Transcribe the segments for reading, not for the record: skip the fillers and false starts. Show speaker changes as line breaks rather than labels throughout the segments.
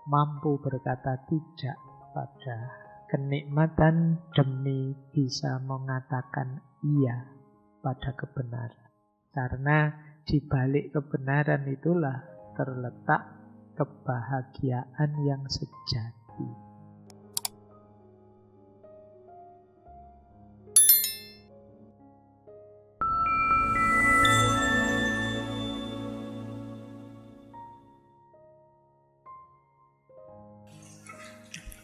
mampu berkata tidak pada kenikmatan demi bisa mengatakan iya pada kebenaran. Karena di balik kebenaran itulah terletak kebahagiaan yang sejati.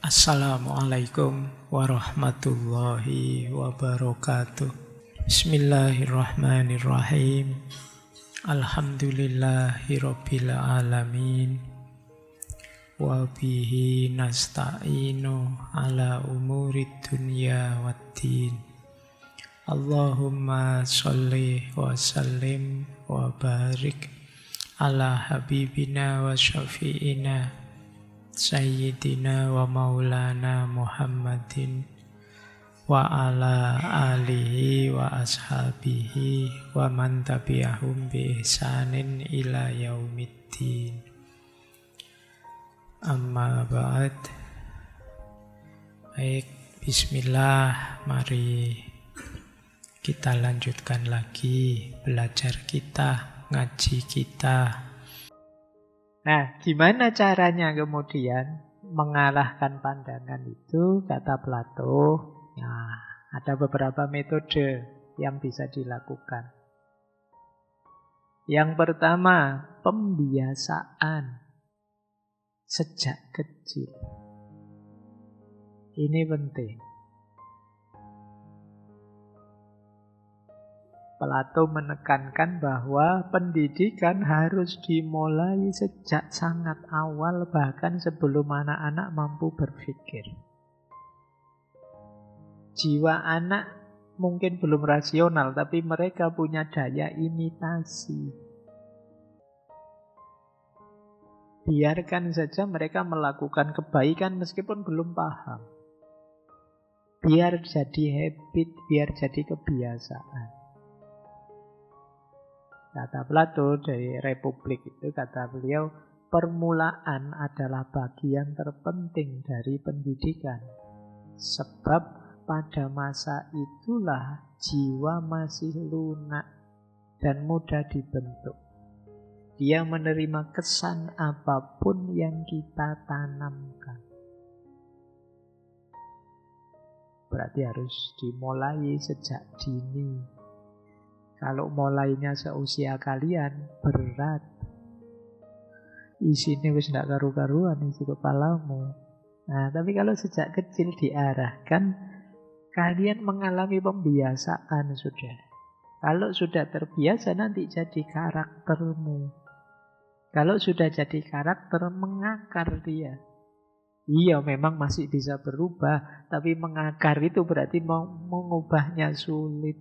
Assalamualaikum warahmatullahi wabarakatuh. Bismillahirrahmanirrahim. Alhamdulillahirabbil alamin. Wa bihi nasta'inu ala umurid dunya waddin. Allahumma sholli wa sallim wa barik ala habibina wa syafi'ina Sayyidina wa maulana Muhammadin wa ala alihi wa ashabihi wa man tabi'ahum bi ihsanin ila yaumiddin. Amma ba'd. Baik, bismillah, mari kita lanjutkan lagi belajar kita, ngaji kita. Nah, gimana caranya kemudian mengalahkan pandangan itu, kata Plato? Nah, ada beberapa metode yang bisa dilakukan. Yang pertama, pembiasaan sejak kecil. Ini penting. Plato menekankan bahwa pendidikan harus dimulai sejak sangat awal, bahkan sebelum anak-anak mampu berpikir. Jiwa anak mungkin belum rasional, tapi mereka punya daya imitasi. Biarkan saja mereka melakukan kebaikan meskipun belum paham. Biar jadi habit, biar jadi kebiasaan. Kata Plato dari Republik itu, kata beliau, permulaan adalah bagian terpenting dari pendidikan. Sebab pada masa itulah jiwa masih lunak dan mudah dibentuk. Dia menerima kesan apapun yang kita tanamkan. Berarti harus dimulai sejak dini. Kalau mulainya seusia kalian, berat. Isinya wis ndak karu-karuan isi kepalamu. Nah, tapi kalau sejak kecil diarahkan, kalian mengalami pembiasaan sudah. Kalau sudah terbiasa nanti jadi karaktermu. Kalau sudah jadi karakter, mengakar dia. Iya, memang masih bisa berubah, tapi mengakar itu berarti mengubahnya sulit.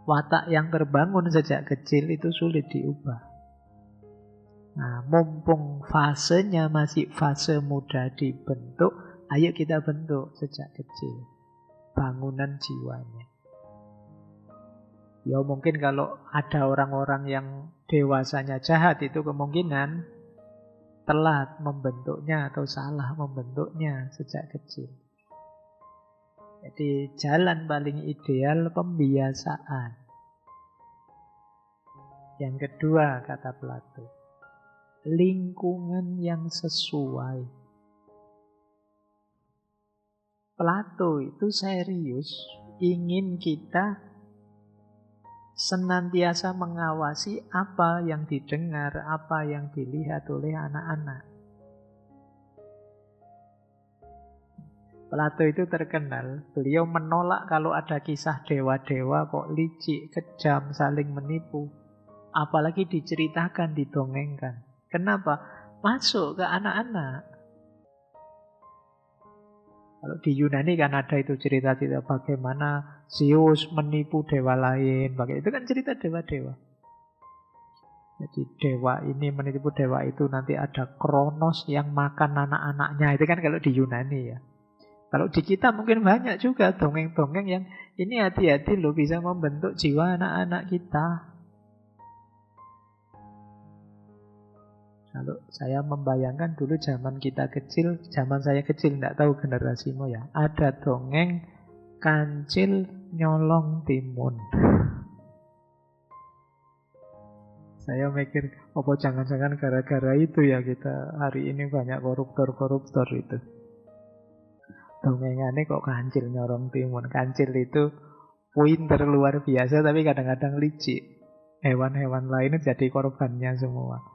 Watak yang terbangun sejak kecil itu sulit diubah. Nah, mumpung fasenya masih fase muda dibentuk, ayo kita bentuk sejak kecil bangunan jiwanya. Ya mungkin kalau ada orang-orang yang dewasanya jahat, itu kemungkinan telat membentuknya atau salah membentuknya sejak kecil. Jadi jalan paling ideal pembiasaan. Yang kedua, kata Plato, lingkungan yang sesuai. Plato itu serius ingin kita senantiasa mengawasi apa yang didengar, apa yang dilihat oleh anak-anak. Plato itu terkenal, beliau menolak kalau ada kisah dewa-dewa kok licik, kejam, saling menipu. Apalagi diceritakan, didongengkan. Kenapa? Masuk ke anak-anak. Kalau di Yunani kan ada itu cerita-cerita bagaimana Zeus menipu dewa lain. Itu kan cerita dewa-dewa. Jadi dewa ini menipu dewa itu, nanti ada Kronos yang makan anak-anaknya. Itu kan kalau di Yunani ya. Kalau di kita mungkin banyak juga dongeng-dongeng yang ini hati-hati loh, bisa membentuk jiwa anak-anak kita. Kalau saya membayangkan dulu zaman kita kecil, zaman saya kecil, tidak tahu generasimu ya, ada dongeng kancil nyolong timun. Saya mikir, apa jangan-jangan gara-gara itu ya kita hari ini banyak koruptor-koruptor itu. Dongengannya kok kancil nyolong timun. Kancil itu pinter luar biasa, tapi kadang-kadang licik. Hewan-hewan lain jadi korbannya semua.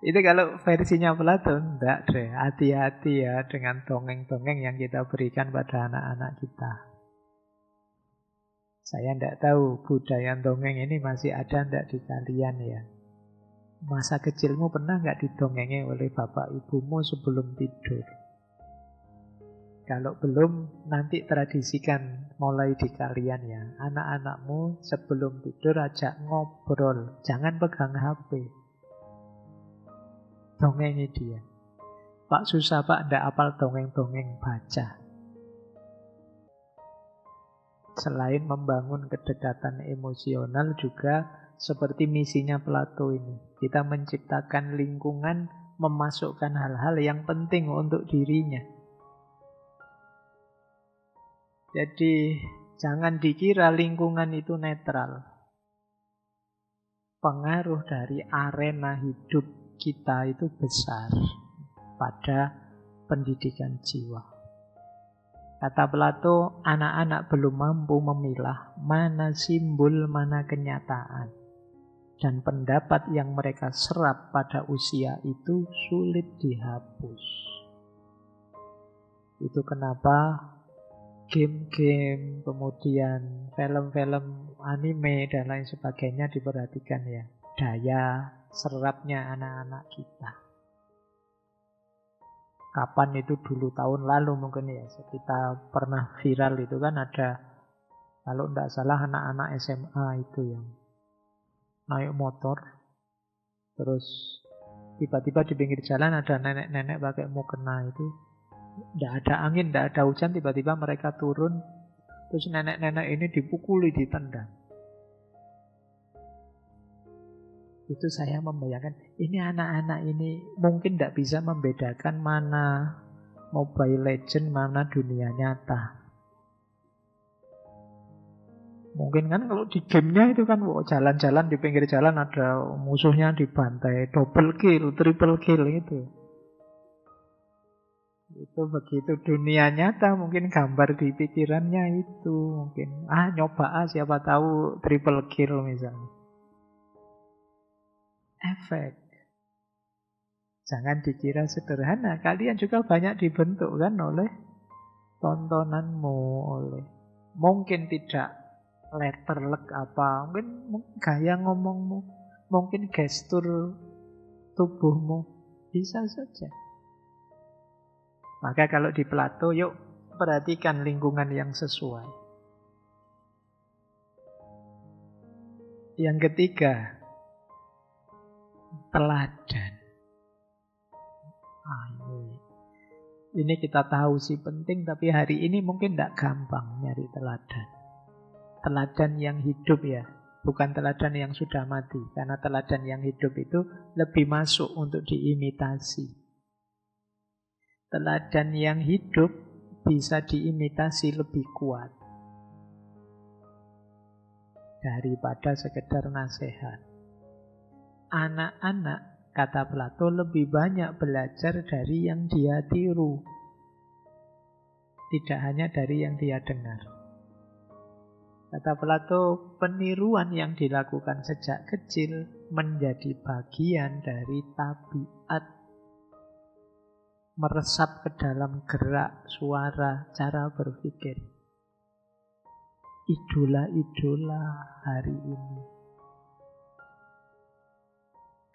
Itu kalau versinya Plato, enggak deh. Hati-hati ya dengan dongeng-dongeng yang kita berikan pada anak-anak kita. Saya enggak tahu budaya dongeng ini masih ada enggak di kalian ya. Masa kecilmu pernah enggak didongengi oleh bapak ibumu sebelum tidur? Kalau belum, nanti tradisikan mulai di kalian ya. Anak-anakmu sebelum tidur ajak ngobrol. Jangan pegang HP. Dongengi dia. Pak susah pak, ndak hafal dongeng-dongeng, baca. Selain membangun kedekatan emosional juga seperti misinya Plato ini. Kita menciptakan lingkungan, memasukkan hal-hal yang penting untuk dirinya. Jadi jangan dikira lingkungan itu netral. Pengaruh dari arena hidup kita itu besar pada pendidikan jiwa. Kata Plato, anak-anak belum mampu memilah mana simbol, mana kenyataan. Dan pendapat yang mereka serap pada usia itu sulit dihapus. Itu kenapa game-game, kemudian film-film anime dan lain sebagainya diperhatikan ya. Daya serapnya anak-anak kita. Kapan itu dulu, tahun lalu mungkin ya, kita pernah viral itu kan ada, kalau tidak salah anak-anak SMA itu yang naik motor, terus tiba-tiba di pinggir jalan ada nenek-nenek pakai mukena itu, tidak ada angin, tidak ada hujan, tiba-tiba mereka turun, terus nenek-nenek ini dipukuli, ditendang. Itu saya membayangkan, ini anak-anak ini mungkin tidak bisa membedakan mana Mobile Legend, mana dunia nyata. Mungkin kan kalau di gamenya itu kan jalan-jalan di pinggir jalan ada musuhnya dibantai, double kill, triple kill itu. Itu begitu dunia nyata mungkin gambar di pikirannya itu. Mungkin, nyoba siapa tahu triple kill misalnya. Efek. Jangan dikira sederhana. Kalian juga banyak dibentuk kan oleh tontonanmu, oleh mungkin tidak letterlek apa, mungkin gaya ngomongmu, mungkin gestur tubuhmu, bisa saja. Maka kalau di Plato, yuk perhatikan lingkungan yang sesuai. Yang ketiga, teladan. Ini kita tahu sih penting, tapi hari ini mungkin tidak gampang nyari teladan. Teladan yang hidup ya, bukan teladan yang sudah mati. Karena teladan yang hidup itu lebih masuk untuk diimitasi. Teladan yang hidup bisa diimitasi lebih kuat daripada sekedar nasihat. Anak-anak, kata Plato, lebih banyak belajar dari yang dia tiru, tidak hanya dari yang dia dengar. Kata Plato, peniruan yang dilakukan sejak kecil menjadi bagian dari tabiat, meresap ke dalam gerak, suara, cara berpikir. Idola-idola hari ini.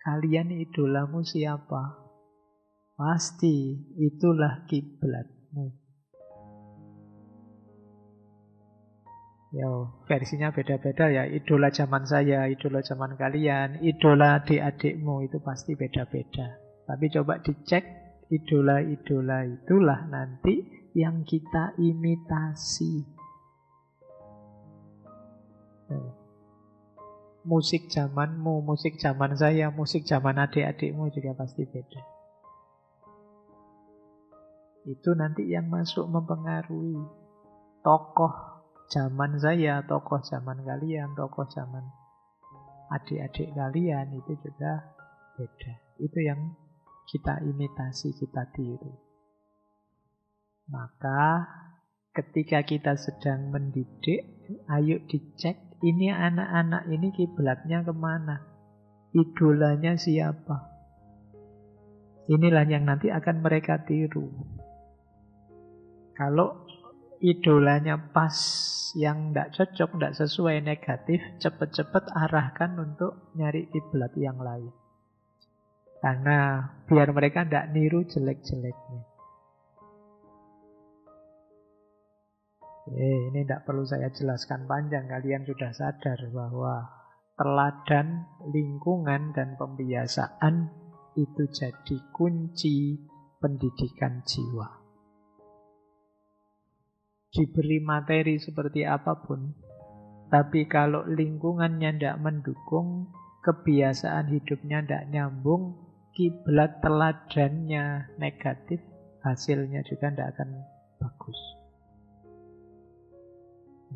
Kalian idolamu siapa? Pasti itulah kiblatmu. Yo, versinya beda-beda ya. Idola zaman saya, idola zaman kalian, idola adik-adikmu itu pasti beda-beda. Tapi coba dicek, idola-idola itulah nanti yang kita imitasi. musik zamanmu, musik zaman saya, musik zaman adik-adikmu juga pasti beda. Itu nanti yang masuk mempengaruhi tokoh zaman saya, tokoh zaman kalian, tokoh zaman adik-adik kalian itu juga beda. Itu yang kita imitasi, kita tiru. Maka ketika kita sedang mendidik, ayo dicek ini anak-anak ini kiblatnya kemana, idolanya siapa. Inilah yang nanti akan mereka tiru. Kalau idolanya pas yang tidak cocok, tidak sesuai, negatif, cepat-cepat arahkan untuk nyari kiblat yang lain. Karena biar mereka tidak niru jelek-jeleknya. Ini tidak perlu saya jelaskan panjang, kalian sudah sadar bahwa teladan, lingkungan, dan pembiasaan itu jadi kunci pendidikan jiwa. Diberi materi seperti apapun, tapi kalau lingkungannya tidak mendukung, kebiasaan hidupnya tidak nyambung, kiblat teladannya negatif, hasilnya juga tidak akan bagus.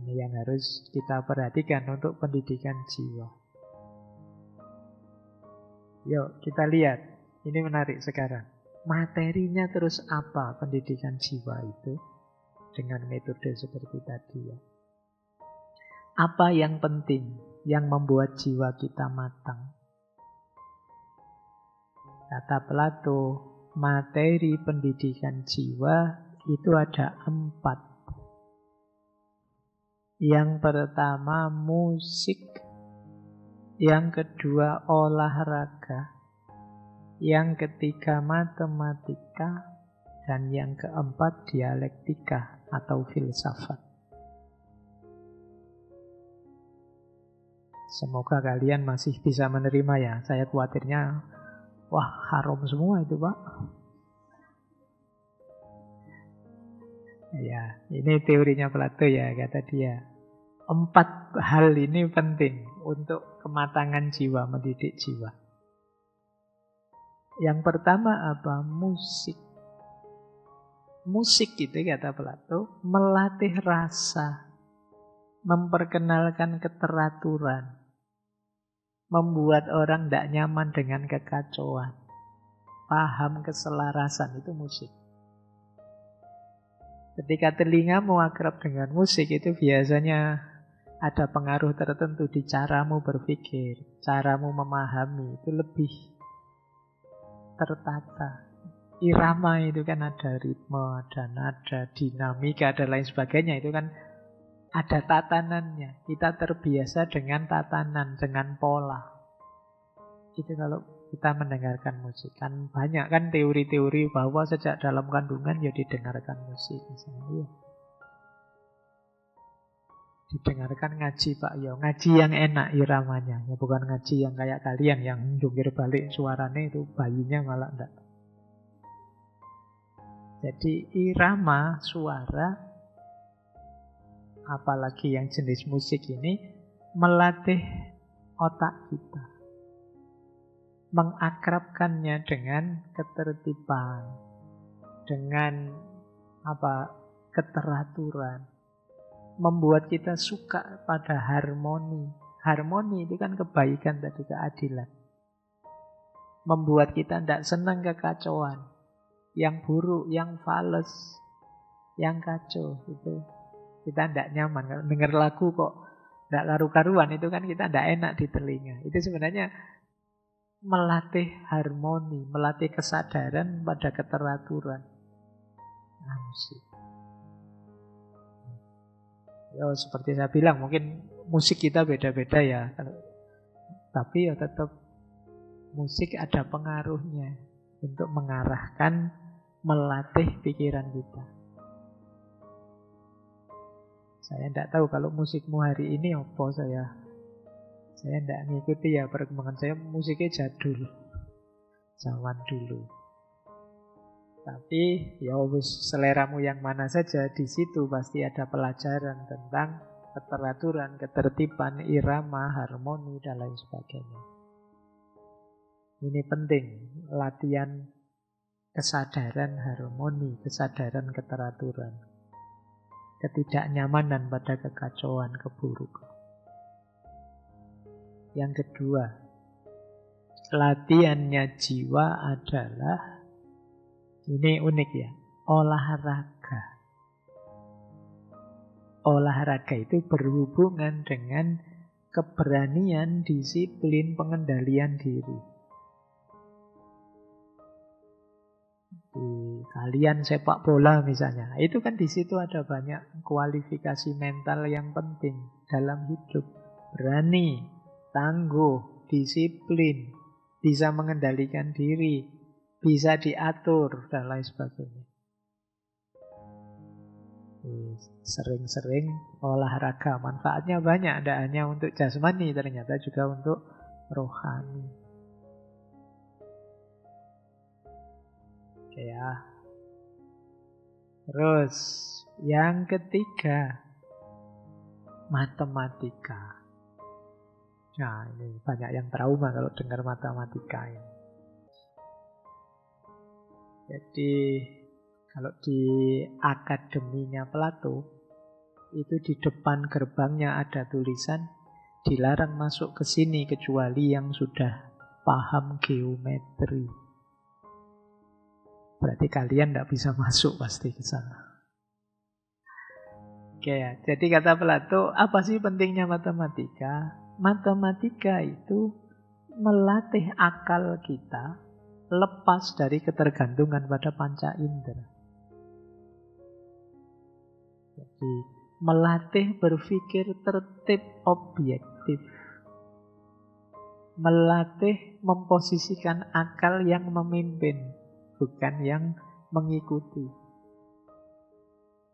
Ini yang harus kita perhatikan untuk pendidikan jiwa. Yuk kita lihat, ini menarik sekarang. Materinya terus apa pendidikan jiwa itu? Dengan metode seperti tadi ya. Apa yang penting yang membuat jiwa kita matang? Kata Plato, materi pendidikan jiwa itu ada 4. Yang pertama musik, yang kedua olahraga, yang ketiga matematika, dan yang keempat dialektika atau filsafat. Semoga kalian masih bisa menerima ya. Saya khawatirnya, wah haram semua itu Pak. Ya, ini teorinya Plato ya, kata dia. 4 hal ini penting untuk kematangan jiwa, mendidik jiwa. Yang pertama apa? Musik. Musik itu kata Plato melatih rasa, memperkenalkan keteraturan, membuat orang tidak nyaman dengan kekacauan, paham keselarasan, itu musik. Ketika telingamu akrab dengan musik itu biasanya ada pengaruh tertentu di caramu berpikir, caramu memahami, itu lebih tertata. Irama itu kan ada ritme, ada nada, dinamika, dan lain sebagainya. Itu kan ada tatanannya. Kita terbiasa dengan tatanan, dengan pola. Itu kalau kita mendengarkan musik. Kan banyak kan teori-teori bahwa sejak dalam kandungan ya didengarkan musik. Misalnya, ya. Didengarkan ngaji Pak Yo. Ngaji yang enak iramanya. Ya, bukan ngaji yang kayak kalian yang jungkir balik suaranya itu bayinya malah enggak. Jadi irama suara, apalagi yang jenis musik ini, melatih otak kita. Mengakrabkannya dengan ketertiban, dengan keteraturan. Membuat kita suka pada harmoni. Harmoni itu kan kebaikan tadi, keadilan. Membuat kita tidak senang kekacauan. Yang buruk, yang fales, yang kacau, itu kita tidak nyaman. Kalau dengar lagu kok tidak karu-karuan, itu kan kita tidak enak di telinga. Itu sebenarnya melatih harmoni, melatih kesadaran pada keteraturan. Musik. Ya, seperti saya bilang, mungkin musik kita beda-beda ya. Tapi ya tetap musik ada pengaruhnya untuk mengarahkan, melatih pikiran kita. Saya tidak tahu kalau musikmu hari ini apa saya tidak ngikuti ya perkembangan saya, musiknya jadul, zaman dulu. Tapi ya wis seleramu yang mana saja, di situ pasti ada pelajaran tentang keteraturan, ketertiban, irama, harmoni, dan lain sebagainya. Ini penting, latihan kesadaran harmoni, kesadaran keteraturan, ketidaknyamanan pada kekacauan, keburukan. Yang kedua, latihannya jiwa adalah, ini unik ya, olahraga. Olahraga itu berhubungan dengan keberanian, disiplin, pengendalian diri. Kalian sepak bola misalnya, itu kan di situ ada banyak kualifikasi mental yang penting dalam hidup. Berani, tangguh, disiplin, bisa mengendalikan diri, bisa diatur, dan lain sebagainya. Sering-sering olahraga, manfaatnya banyak, tidak hanya untuk jasmani, ternyata juga untuk rohani. Oke ya. Terus yang ketiga, matematika. Nah, ini banyak yang trauma kalau dengar matematika ini. Jadi kalau di akademinya Plato, itu di depan gerbangnya ada tulisan, dilarang masuk ke sini kecuali yang sudah paham geometri. Berarti kalian tidak bisa masuk pasti ke sana. Oke ya, jadi kata Plato, apa sih pentingnya matematika? Matematika itu melatih akal kita lepas dari ketergantungan pada panca indera. Jadi melatih berpikir tertib objektif. Melatih memposisikan akal yang memimpin, bukan yang mengikuti.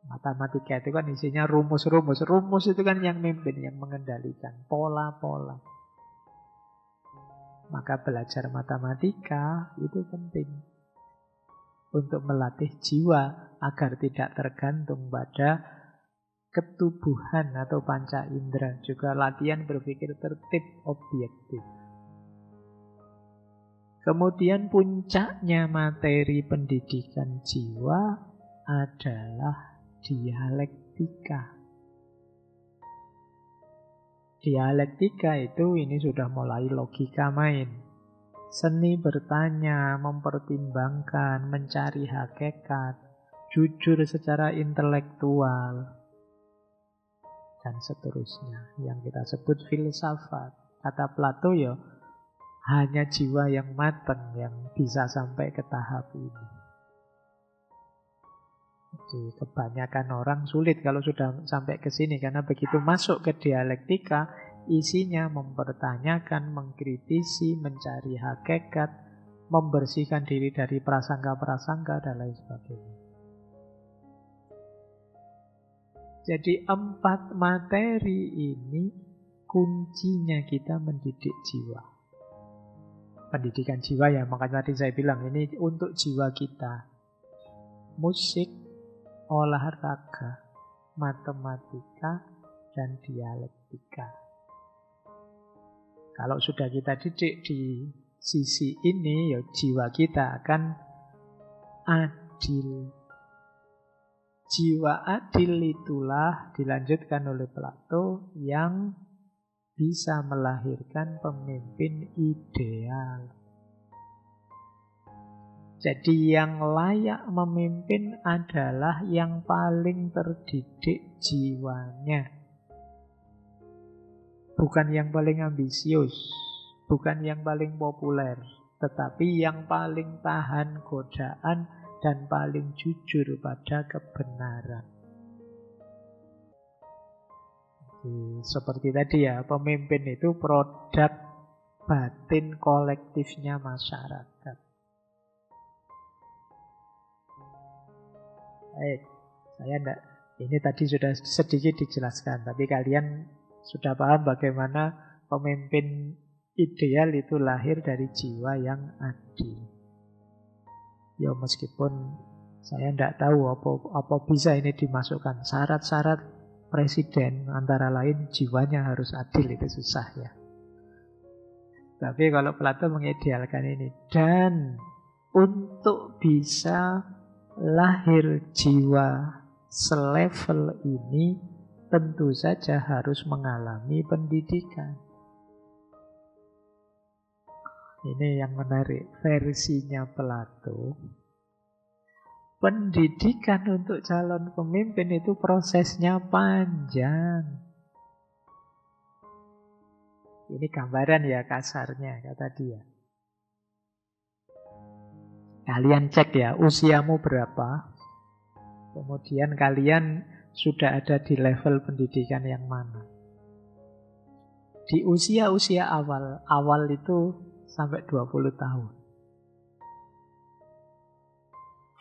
Matematika itu kan isinya rumus-rumus. Rumus itu kan yang mimpin, yang mengendalikan. Pola-pola. Maka belajar matematika itu penting untuk melatih jiwa agar tidak tergantung pada ketubuhan atau panca indera. Juga latihan berpikir tertib objektif. Kemudian puncaknya materi pendidikan jiwa adalah dialektika. Dialektika itu ini sudah mulai logika main. Seni bertanya, mempertimbangkan, mencari hakikat, jujur secara intelektual, dan seterusnya. Yang kita sebut filsafat. Kata Plato ya, hanya jiwa yang matang yang bisa sampai ke tahap ini. Jadi kebanyakan orang sulit kalau sudah sampai ke sini, karena begitu masuk ke dialektika, isinya mempertanyakan, mengkritisi, mencari hakikat, membersihkan diri dari prasangka-prasangka, dan lain sebagainya. Jadi 4 materi ini kuncinya kita mendidik jiwa. Pendidikan jiwa ya, makanya tadi saya bilang ini untuk jiwa kita. Musik, olahraga, matematika, dan dialektika. Kalau sudah kita didik di sisi ini, ya jiwa kita akan adil. Jiwa adil itulah dilanjutkan oleh Plato yang bisa melahirkan pemimpin ideal. Jadi yang layak memimpin adalah yang paling terdidik jiwanya. Bukan yang paling ambisius, bukan yang paling populer, tetapi yang paling tahan godaan dan paling jujur pada kebenaran. Seperti tadi ya, pemimpin itu produk batin kolektifnya masyarakat. Baik, saya enggak, ini tadi sudah sedikit dijelaskan, tapi kalian sudah paham bagaimana pemimpin ideal itu lahir dari jiwa yang adil. Ya meskipun saya enggak tahu apa bisa ini dimasukkan syarat-syarat presiden. Antara lain jiwanya harus adil, itu susah ya. Tapi kalau Plato mengidealkan ini. Dan untuk bisa lahir jiwa selevel ini, tentu saja harus mengalami pendidikan. Ini yang menarik, versinya Plato. Pendidikan untuk calon pemimpin itu prosesnya panjang. Ini gambaran ya kasarnya, kata dia. Kalian cek ya, usiamu berapa. Kemudian kalian sudah ada di level pendidikan yang mana. Di usia-usia awal itu sampai 20 tahun.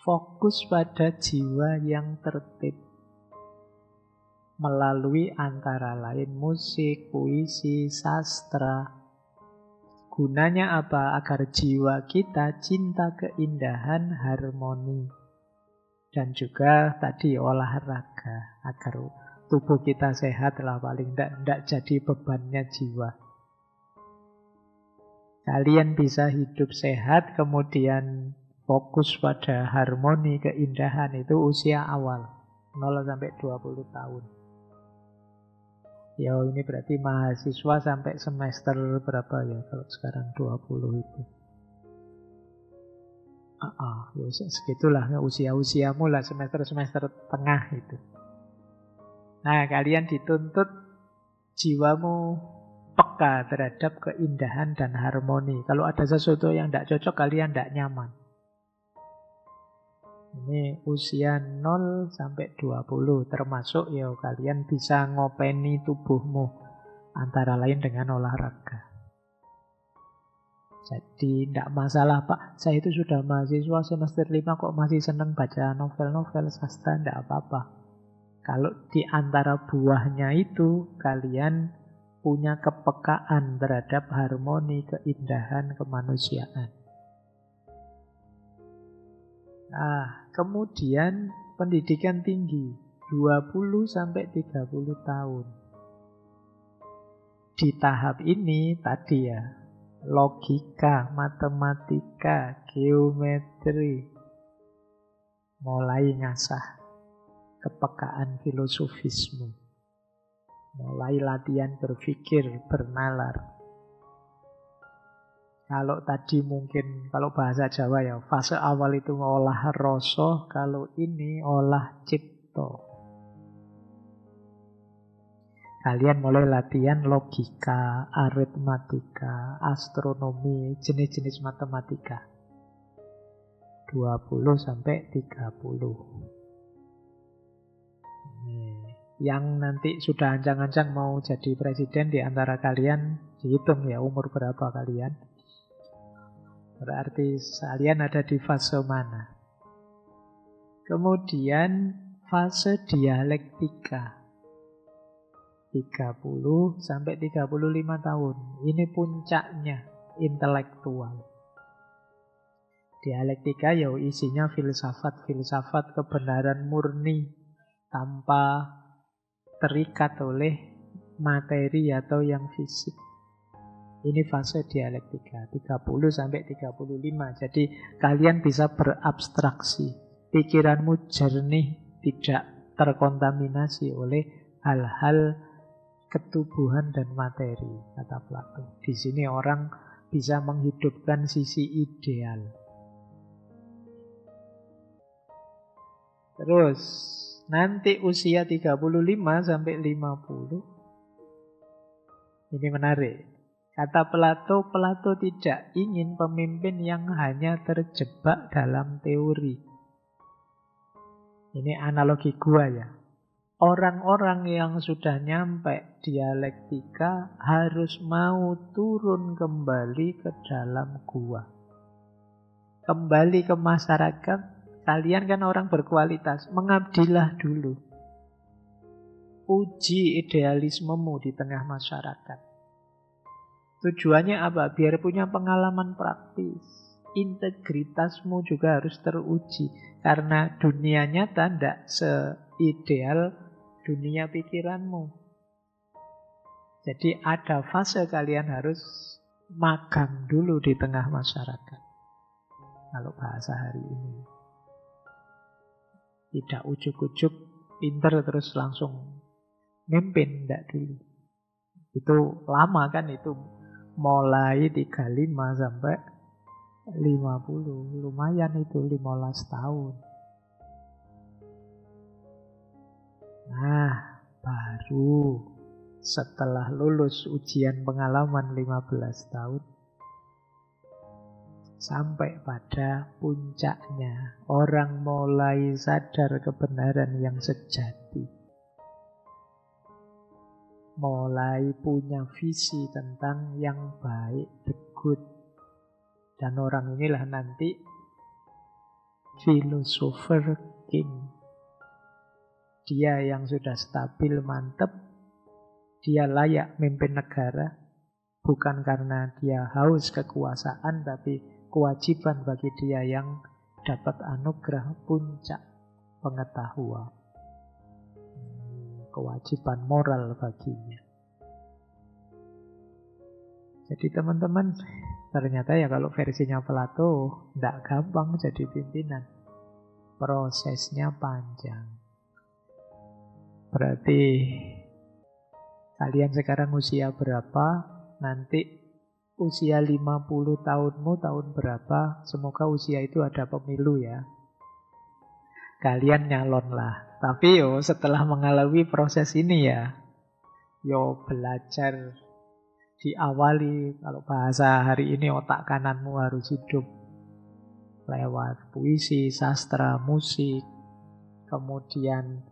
Fokus pada jiwa yang tertib. Melalui antara lain musik, puisi, sastra. Gunanya apa? Agar jiwa kita cinta keindahan, harmoni. Dan juga tadi olahraga. Agar tubuh kita sehat lah, paling tidak jadi bebannya jiwa. Kalian bisa hidup sehat, kemudian fokus pada harmoni, keindahan, itu usia awal. 0 sampai 20 tahun. Ya ini berarti mahasiswa sampai semester berapa ya, kalau sekarang 20 itu. Ya segitulah usia-usiamu lah, semester-semester tengah itu. Nah, kalian dituntut jiwamu peka terhadap keindahan dan harmoni. Kalau ada sesuatu yang tidak cocok, kalian tidak nyaman. Ini usia 0 sampai 20, termasuk ya kalian bisa ngopeni tubuhmu, antara lain dengan olahraga. Jadi tidak masalah, Pak, saya itu sudah mahasiswa semester 5 kok masih senang baca novel-novel sastra, tidak apa-apa. Kalau di antara buahnya itu kalian punya kepekaan terhadap harmoni, keindahan, kemanusiaan. Nah, kemudian pendidikan tinggi 20 sampai 30 tahun. Di tahap ini tadi ya, logika, matematika, geometri, mulai ngasah kepekaan filosofisme. Mulai latihan berpikir, bernalar. Kalau tadi mungkin, kalau bahasa Jawa ya, fase awal itu olah rasa, kalau ini olah cipta. Kalian mulai latihan logika, aritmatika, astronomi, jenis-jenis matematika. 20 sampai 30. Yang nanti sudah ancang-ancang mau jadi presiden di antara kalian, dihitung ya umur berapa kalian. Berarti kalian ada di fase mana. Kemudian fase dialektika 30 sampai 35 tahun. Ini puncaknya intelektual. Dialektika ya isinya filsafat kebenaran murni tanpa terikat oleh materi atau yang fisik. Ini fase dialektika 30 sampai 35. Jadi kalian bisa berabstraksi. Pikiranmu jernih, tidak terkontaminasi oleh hal-hal ketubuhan dan materi, kata Plato. Di sini orang bisa menghidupkan sisi ideal. Terus nanti usia 35 sampai 50. Ini menarik. Kata Plato tidak ingin pemimpin yang hanya terjebak dalam teori. Ini analogi gua ya. Orang-orang yang sudah nyampe dialektika harus mau turun kembali ke dalam gua. Kembali ke masyarakat. Kalian kan orang berkualitas. Mengabdilah dulu. Uji idealismemu di tengah masyarakat. Tujuannya apa? Biar punya pengalaman praktis. Integritasmu juga harus teruji. Karena dunia nyata tidak seideal dunia pikiranmu. Jadi ada fase kalian harus magang dulu di tengah masyarakat. Kalau bahasa hari ini. Tidak ujuk-ujuk pinter terus langsung mimpin, tidak dulu. Itu lama kan, itu mulai 35 sampai 50. Lumayan itu 15 tahun. Nah, baru setelah lulus ujian pengalaman 15 tahun, sampai pada puncaknya, orang mulai sadar kebenaran yang sejati. Mulai punya visi tentang yang baik, the good. Dan orang inilah nanti philosopher king. Dia yang sudah stabil, mantep. Dia layak memimpin negara. Bukan karena dia haus kekuasaan, tapi kewajiban bagi dia yang dapat anugerah puncak pengetahuan. Kewajiban moral baginya. Jadi teman-teman, ternyata ya kalau versinya Plato, tidak gampang jadi pimpinan. Prosesnya panjang. Berarti kalian sekarang usia berapa? Nanti usia 50 tahunmu tahun berapa? Semoga usia itu ada pemilu ya. Kalian nyalonlah. Tapi setelah mengalami proses ini ya, belajar. Diawali, kalau bahasa hari ini, otak kananmu harus hidup lewat puisi, sastra, musik, kemudian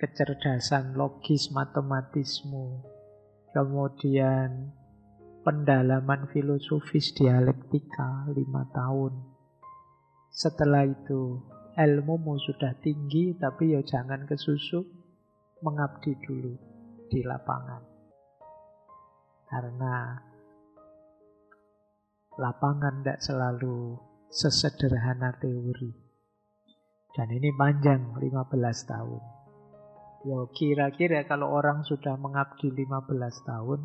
kecerdasan logis matematismu, kemudian pendalaman filosofis dialektika 5 tahun. Setelah itu ilmumu sudah tinggi, tapi jangan kesusuk, mengabdi dulu di lapangan. Karena lapangan tidak selalu sesederhana teori. Dan ini panjang, 15 tahun. Kira-kira kalau orang sudah mengabdi 15 tahun,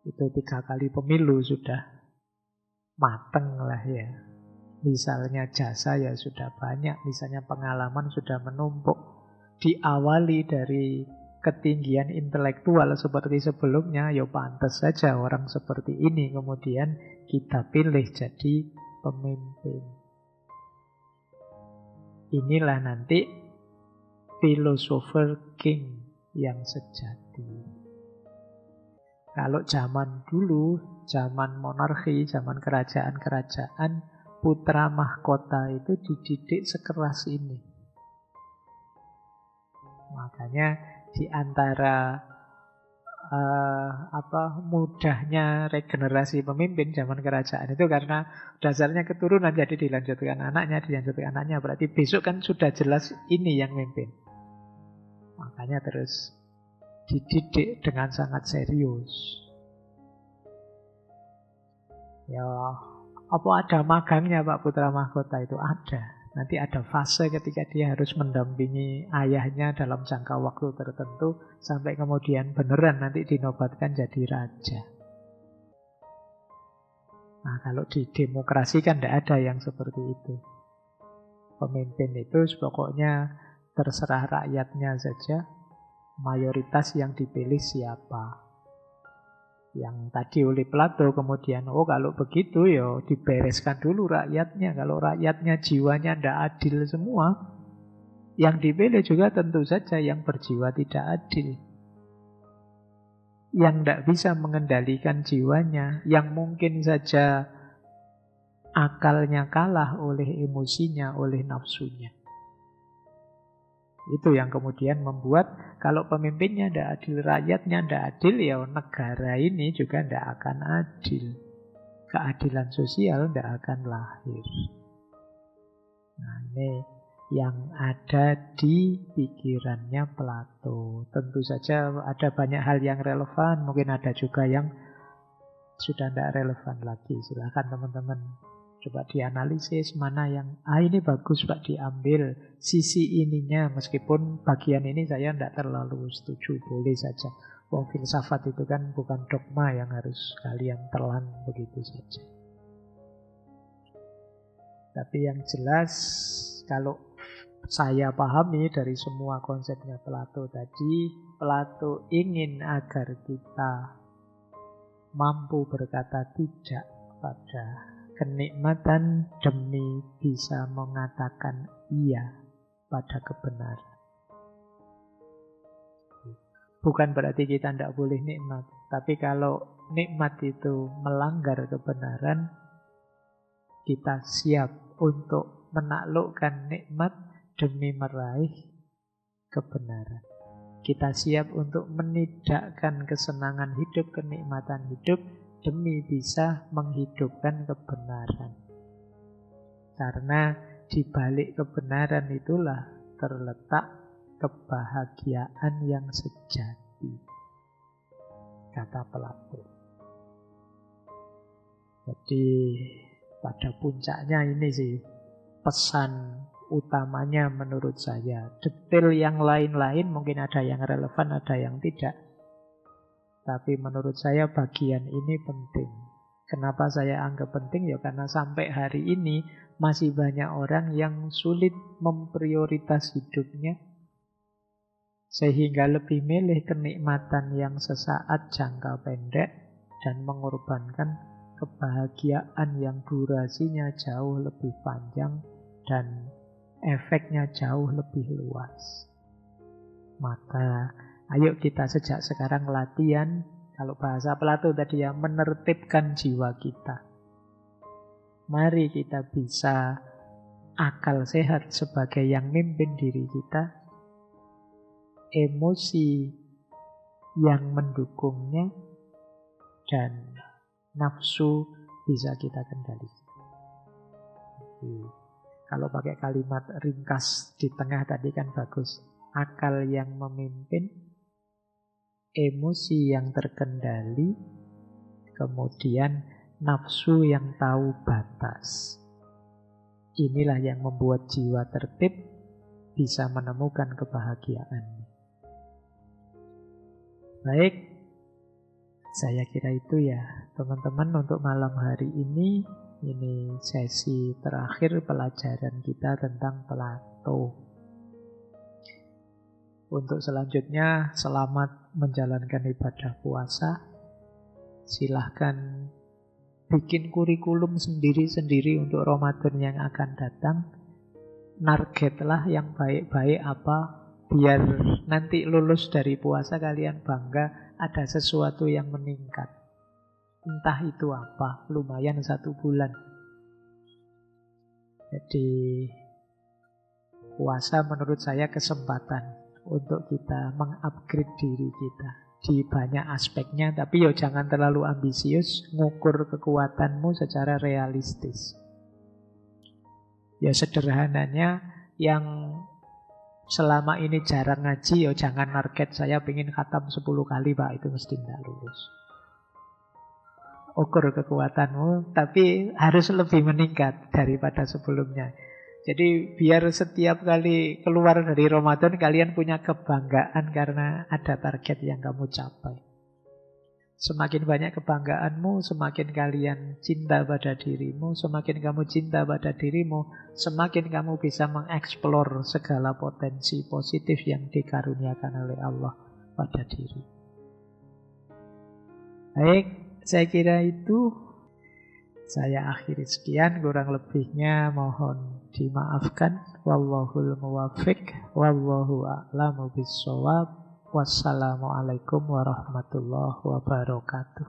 itu 3 kali pemilu sudah mateng lah ya. Misalnya jasa ya sudah banyak, misalnya pengalaman sudah menumpuk. Diawali dari ketinggian intelektual seperti sebelumnya, pantas saja orang seperti ini kemudian kita pilih jadi pemimpin. Inilah nanti philosopher king yang sejati. Kalau zaman dulu, zaman monarki, zaman kerajaan-kerajaan, putra mahkota itu dididik sekeras ini. Makanya di antara mudahnya regenerasi pemimpin zaman kerajaan itu karena dasarnya keturunan, jadi dilanjutkan anaknya, berarti besok kan sudah jelas ini yang mimpin. Makanya terus dididik dengan sangat serius. Apa ada magangnya Pak putra mahkota itu? Ada. Nanti ada fase ketika dia harus mendampingi ayahnya dalam jangka waktu tertentu sampai kemudian beneran nanti dinobatkan jadi raja. Nah, kalau di demokrasi kan tidak ada yang seperti itu. Pemimpin itu pokoknya terserah rakyatnya saja, mayoritas yang dipilih siapa. Yang tadi oleh Plato kemudian, kalau begitu dibereskan dulu rakyatnya. Kalau rakyatnya jiwanya tidak adil semua, yang dipilih juga tentu saja yang berjiwa tidak adil. Yang tidak bisa mengendalikan jiwanya, yang mungkin saja akalnya kalah oleh emosinya, oleh nafsunya. Itu yang kemudian membuat kalau pemimpinnya tidak adil, rakyatnya tidak adil, negara ini juga tidak akan adil. Keadilan sosial tidak akan lahir. Nah, ini yang ada di pikirannya Plato. Tentu saja ada banyak hal yang relevan, mungkin ada juga yang sudah tidak relevan lagi. Silahkan teman-teman Coba dianalisis mana yang, ini bagus Pak diambil. Sisi ininya, meskipun bagian ini saya tidak terlalu setuju, boleh saja. Wong filsafat itu kan bukan dogma yang harus kalian telan begitu saja. Tapi yang jelas, kalau saya pahami dari semua konsepnya Plato tadi, Plato ingin agar kita mampu berkata tidak pada kenikmatan demi bisa mengatakan iya pada kebenaran. Bukan berarti kita tidak boleh nikmat, tapi kalau nikmat itu melanggar kebenaran, kita siap untuk menaklukkan nikmat demi meraih kebenaran. Kita siap untuk menidakkan kesenangan hidup, kenikmatan hidup, demi bisa menghidupkan kebenaran. Karena di balik kebenaran itulah terletak kebahagiaan yang sejati, kata Plato. Jadi pada puncaknya ini sih pesan utamanya menurut saya. Detail yang lain-lain mungkin ada yang relevan, ada yang tidak. Tapi menurut saya bagian ini penting. Kenapa saya anggap penting? Ya karena sampai hari ini masih banyak orang yang sulit memprioritas hidupnya, sehingga lebih milih kenikmatan yang sesaat jangka pendek dan mengorbankan kebahagiaan yang durasinya jauh lebih panjang dan efeknya jauh lebih luas. Maka ayo kita sejak sekarang latihan, kalau bahasa Plato tadi ya, menertibkan jiwa kita. Mari kita bisa akal sehat sebagai yang mimpin diri kita, emosi yang mendukungnya, dan nafsu bisa kita kendalikan. Kalau pakai kalimat ringkas di tengah tadi kan bagus. Akal yang memimpin, emosi yang terkendali, kemudian nafsu yang tahu batas. Inilah yang membuat jiwa tertib bisa menemukan kebahagiaan. Baik, saya kira itu ya teman-teman untuk malam hari ini. Ini sesi terakhir pelajaran kita tentang Plato. Untuk selanjutnya, selamat menjalankan ibadah puasa. Silahkan bikin kurikulum sendiri-sendiri untuk Ramadan yang akan datang. Targetlah yang baik-baik apa, biar nanti lulus dari puasa kalian bangga ada sesuatu yang meningkat. Entah itu apa, lumayan 1 bulan. Jadi puasa menurut saya kesempatan untuk kita mengupgrade diri kita di banyak aspeknya, tapi yo jangan terlalu ambisius, ngukur kekuatanmu secara realistis. Ya sederhananya, yang selama ini jarang ngaji, yo jangan target saya pengen khatam 10 kali Pak, itu mesti tidak lulus. Ukur kekuatanmu, tapi harus lebih meningkat daripada sebelumnya. Jadi biar setiap kali keluar dari Ramadan kalian punya kebanggaan karena ada target yang kamu capai. Semakin banyak kebanggaanmu, semakin kalian cinta pada dirimu, semakin kamu cinta pada dirimu, semakin kamu bisa mengeksplor segala potensi positif yang dikaruniakan oleh Allah pada diri. Baik, saya kira itu. Saya akhiri sekian, kurang lebihnya mohon dimaafkan. Wallahul muwaffiq, wallahu a'lamu bissawab. Wassalamualaikum warahmatullahi wabarakatuh.